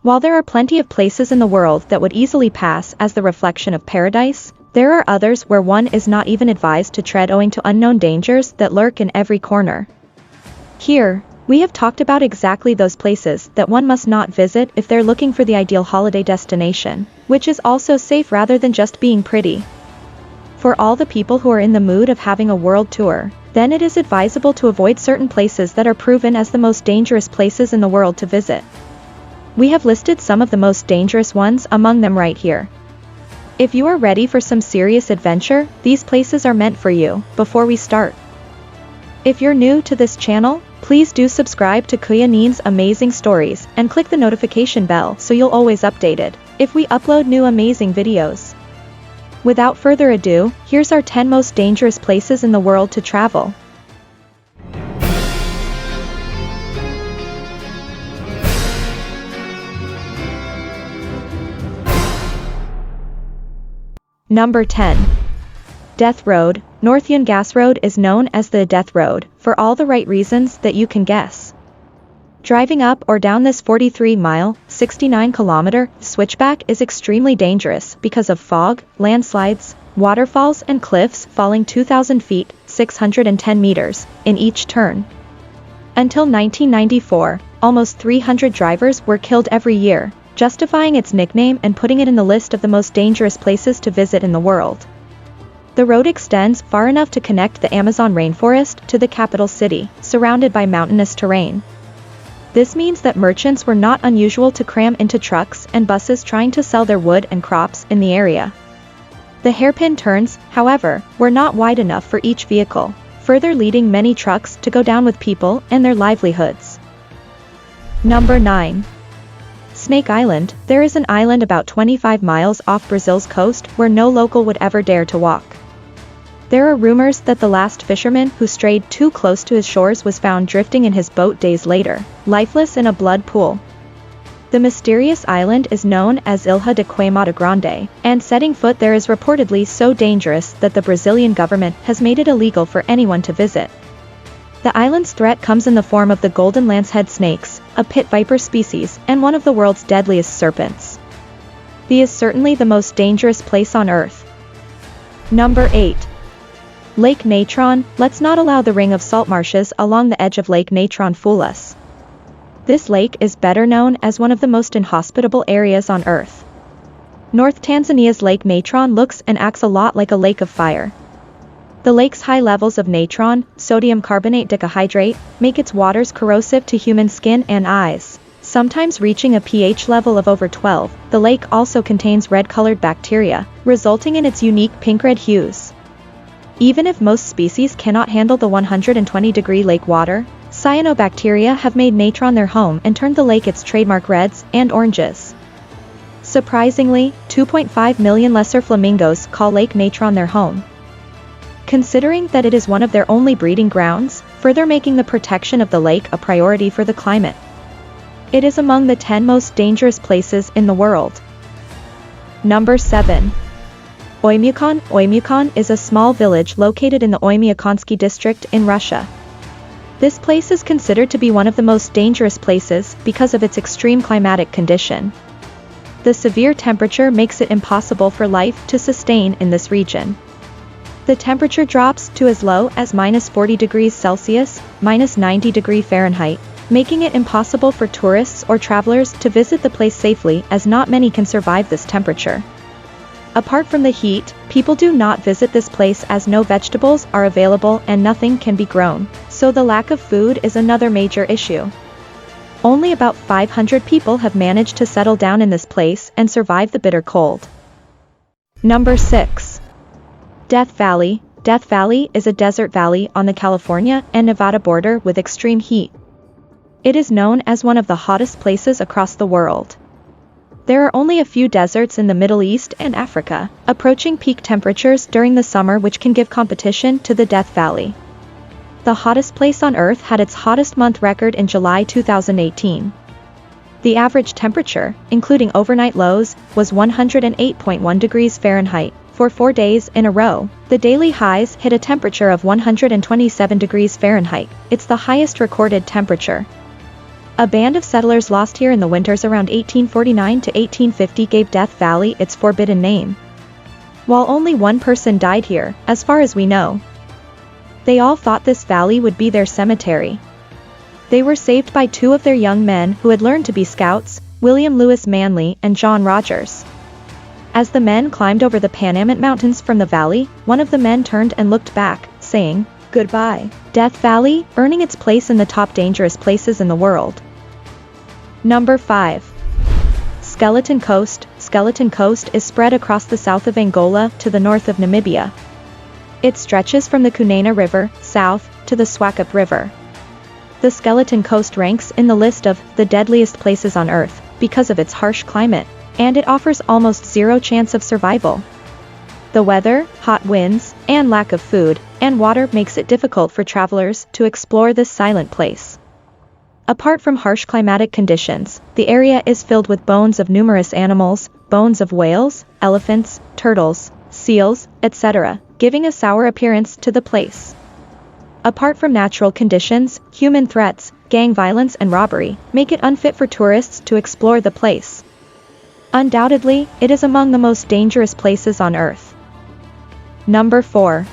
While there are plenty of places in the world that would easily pass as the reflection of paradise, there are others where one is not even advised to tread owing to unknown dangers that lurk in every corner. Here, we have talked about exactly those places that one must not visit if they're looking for the ideal holiday destination, which is also safe rather than just being pretty. For all the people who are in the mood of having a world tour, then it is advisable to avoid certain places that are proven as the most dangerous places in the world to visit. We have listed some of the most dangerous ones among them right here. If you are ready for some serious adventure, these places are meant for you. Before we start, if you're new to this channel, please do subscribe to Kuya Neen's Amazing Stories and click the notification bell so you'll always updated if we upload new amazing videos. Without further ado, here's our 10 most dangerous places in the world to travel. Number 10. Death Road. North Yun Gas Road is known as the Death Road, for all the right reasons that you can guess. Driving up or down this 43-mile, 69-kilometer switchback is extremely dangerous because of fog, landslides, waterfalls and cliffs falling 2,000 feet, 610 meters, in each turn. Until 1994, almost 300 drivers were killed every year, justifying its nickname and putting it in the list of the most dangerous places to visit in the world. The road extends far enough to connect the Amazon rainforest to the capital city, surrounded by mountainous terrain. This means that merchants were not unusual to cram into trucks and buses trying to sell their wood and crops in the area. The hairpin turns, however, were not wide enough for each vehicle, further leading many trucks to go down with people and their livelihoods. Number 9. Snake Island. There is an island about 25 miles off Brazil's coast where no local would ever dare to walk. There are rumors that the last fisherman who strayed too close to his shores was found drifting in his boat days later, lifeless in a blood pool. The mysterious island is known as Ilha de Queimada Grande, and setting foot there is reportedly so dangerous that the Brazilian government has made it illegal for anyone to visit. The island's threat comes in the form of the golden lancehead snakes, a pit viper species, and one of the world's deadliest serpents. This is certainly the most dangerous place on Earth. Number 8. Lake Natron. Let's not allow the ring of salt marshes along the edge of Lake Natron fool us. This lake is better known as one of the most inhospitable areas on Earth. North Tanzania's Lake Natron looks and acts a lot like a lake of fire. The lake's high levels of natron, sodium carbonate dihydrate, make its waters corrosive to human skin and eyes, sometimes reaching a pH level of over 12. The lake also contains red-colored bacteria, resulting in its unique pink-red hues. Even if most species cannot handle the 120-degree lake water, cyanobacteria have made natron their home and turned the lake its trademark reds and oranges. Surprisingly, 2.5 million lesser flamingos call Lake Natron their home. Considering that it is one of their only breeding grounds, further making the protection of the lake a priority for the climate. It is among the 10 most dangerous places in the world. Number 7. Oymyakon. Oymyakon is a small village located in the Oymyakonsky district in Russia. This place is considered to be one of the most dangerous places because of its extreme climatic condition. The severe temperature makes it impossible for life to sustain in this region. The temperature drops to as low as -40 degrees Celsius, -90 degrees Fahrenheit, making it impossible for tourists or travelers to visit the place safely as not many can survive this temperature. Apart from the heat, people do not visit this place as no vegetables are available and nothing can be grown, so the lack of food is another major issue. Only about 500 people have managed to settle down in this place and survive the bitter cold. Number 6. Death Valley. Death Valley is a desert valley on the California and Nevada border with extreme heat. It is known as one of the hottest places across the world. There are only a few deserts in the Middle East and Africa, approaching peak temperatures during the summer which can give competition to the Death Valley. The hottest place on Earth had its hottest month record in July 2018. The average temperature, including overnight lows, was 108.1 degrees Fahrenheit. For 4 days in a row, the daily highs hit a temperature of 127 degrees Fahrenheit. It's the highest recorded temperature. A band of settlers lost here in the winters around 1849 to 1850 gave Death Valley its forbidden name. While only one person died here, as far as we know, they all thought this valley would be their cemetery. They were saved by two of their young men who had learned to be scouts, William Lewis Manley and John Rogers. As the men climbed over the Panamint Mountains from the valley, one of the men turned and looked back, saying, "Goodbye, Death Valley," earning its place in the top dangerous places in the world. Number 5. Skeleton Coast. Skeleton Coast is spread across the south of Angola to the north of Namibia. It stretches from the Cunene River, south, to the Swakop River. The Skeleton Coast ranks in the list of the deadliest places on Earth because of its harsh climate, and it offers almost zero chance of survival. The weather, hot winds, and lack of food and water makes it difficult for travelers to explore this silent place. Apart from harsh climatic conditions, the area is filled with bones of numerous animals, bones of whales, elephants, turtles, seals, etc., giving a sour appearance to the place. Apart from natural conditions, human threats, gang violence and robbery make it unfit for tourists to explore the place. Undoubtedly, it is among the most dangerous places on Earth. Number 4.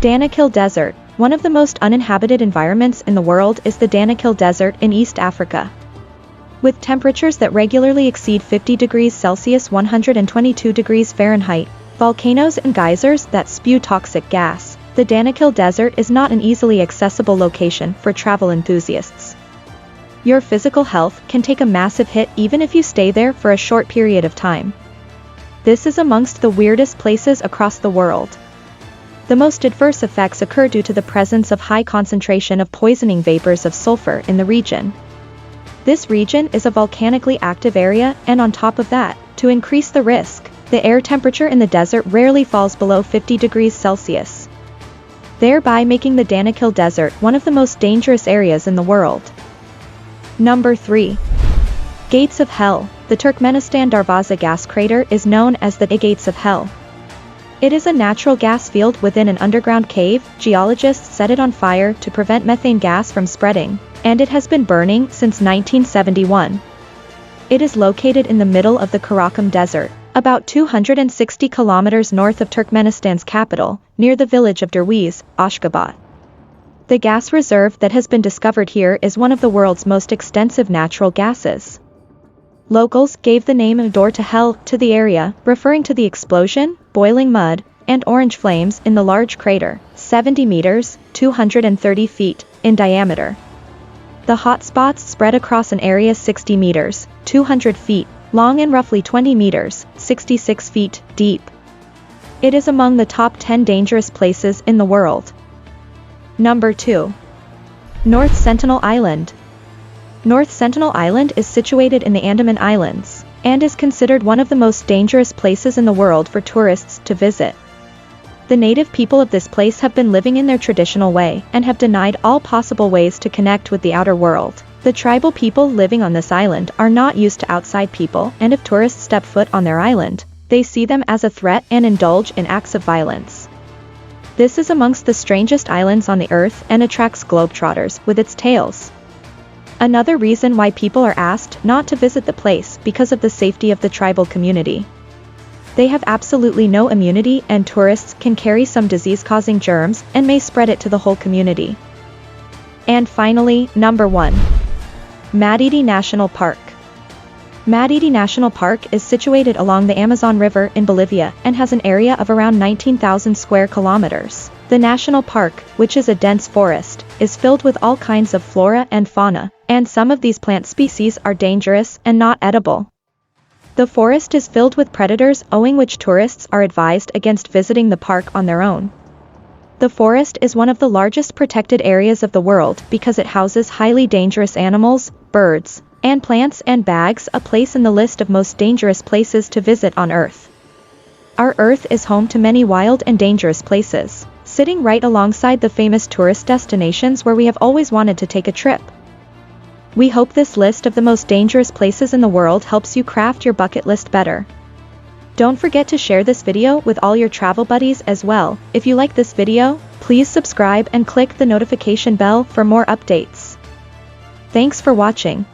Danakil Desert. One of the most uninhabited environments in the world is the Danakil Desert in East Africa. With temperatures that regularly exceed 50 degrees Celsius (122 degrees Fahrenheit), volcanoes and geysers that spew toxic gas, the Danakil Desert is not an easily accessible location for travel enthusiasts. Your physical health can take a massive hit even if you stay there for a short period of time. This is amongst the weirdest places across the world. The most adverse effects occur due to the presence of high concentration of poisoning vapors of sulfur in the region. This region is a volcanically active area, and on top of that, to increase the risk, the air temperature in the desert rarely falls below 50 degrees Celsius, thereby making the Danakil Desert one of the most dangerous areas in the world. Number 3. Gates of Hell. The Turkmenistan Darvaza gas crater is known as the Gates of Hell. It is a natural gas field within an underground cave. Geologists set it on fire to prevent methane gas from spreading, and it has been burning since 1971. It is located in the middle of the Karakum Desert, about 260 kilometers north of Turkmenistan's capital, near the village of Derwiz, Ashgabat. The gas reserve that has been discovered here is one of the world's most extensive natural gases. Locals gave the name of Door to Hell to the area, referring to the explosion, boiling mud, and orange flames in the large crater, 70 meters, 230 feet, in diameter. The hot spots spread across an area 60 meters, 200 feet, long and roughly 20 meters, 66 feet, deep. It is among the top 10 dangerous places in the world. Number 2. North Sentinel Island. North Sentinel Island is situated in the Andaman Islands, and is considered one of the most dangerous places in the world for tourists to visit. The native people of this place have been living in their traditional way, and have denied all possible ways to connect with the outer world. The tribal people living on this island are not used to outside people, and if tourists step foot on their island, they see them as a threat and indulge in acts of violence. This is amongst the strangest islands on the earth and attracts globetrotters with its tales. Another reason why people are asked not to visit the place because of the safety of the tribal community. They have absolutely no immunity, and tourists can carry some disease-causing germs and may spread it to the whole community. And finally, number 1. Madidi National Park. Madidi National Park is situated along the Amazon River in Bolivia and has an area of around 19,000 square kilometers. The national park, which is a dense forest, is filled with all kinds of flora and fauna, and some of these plant species are dangerous and not edible. The forest is filled with predators, owing which tourists are advised against visiting the park on their own. The forest is one of the largest protected areas of the world because it houses highly dangerous animals, birds, and plants, and bags a place in the list of most dangerous places to visit on Earth. Our Earth is home to many wild and dangerous places, sitting right alongside the famous tourist destinations where we have always wanted to take a trip. We hope this list of the most dangerous places in the world helps you craft your bucket list better. Don't forget to share this video with all your travel buddies as well. If you like this video, please subscribe and click the notification bell for more updates. Thanks for watching.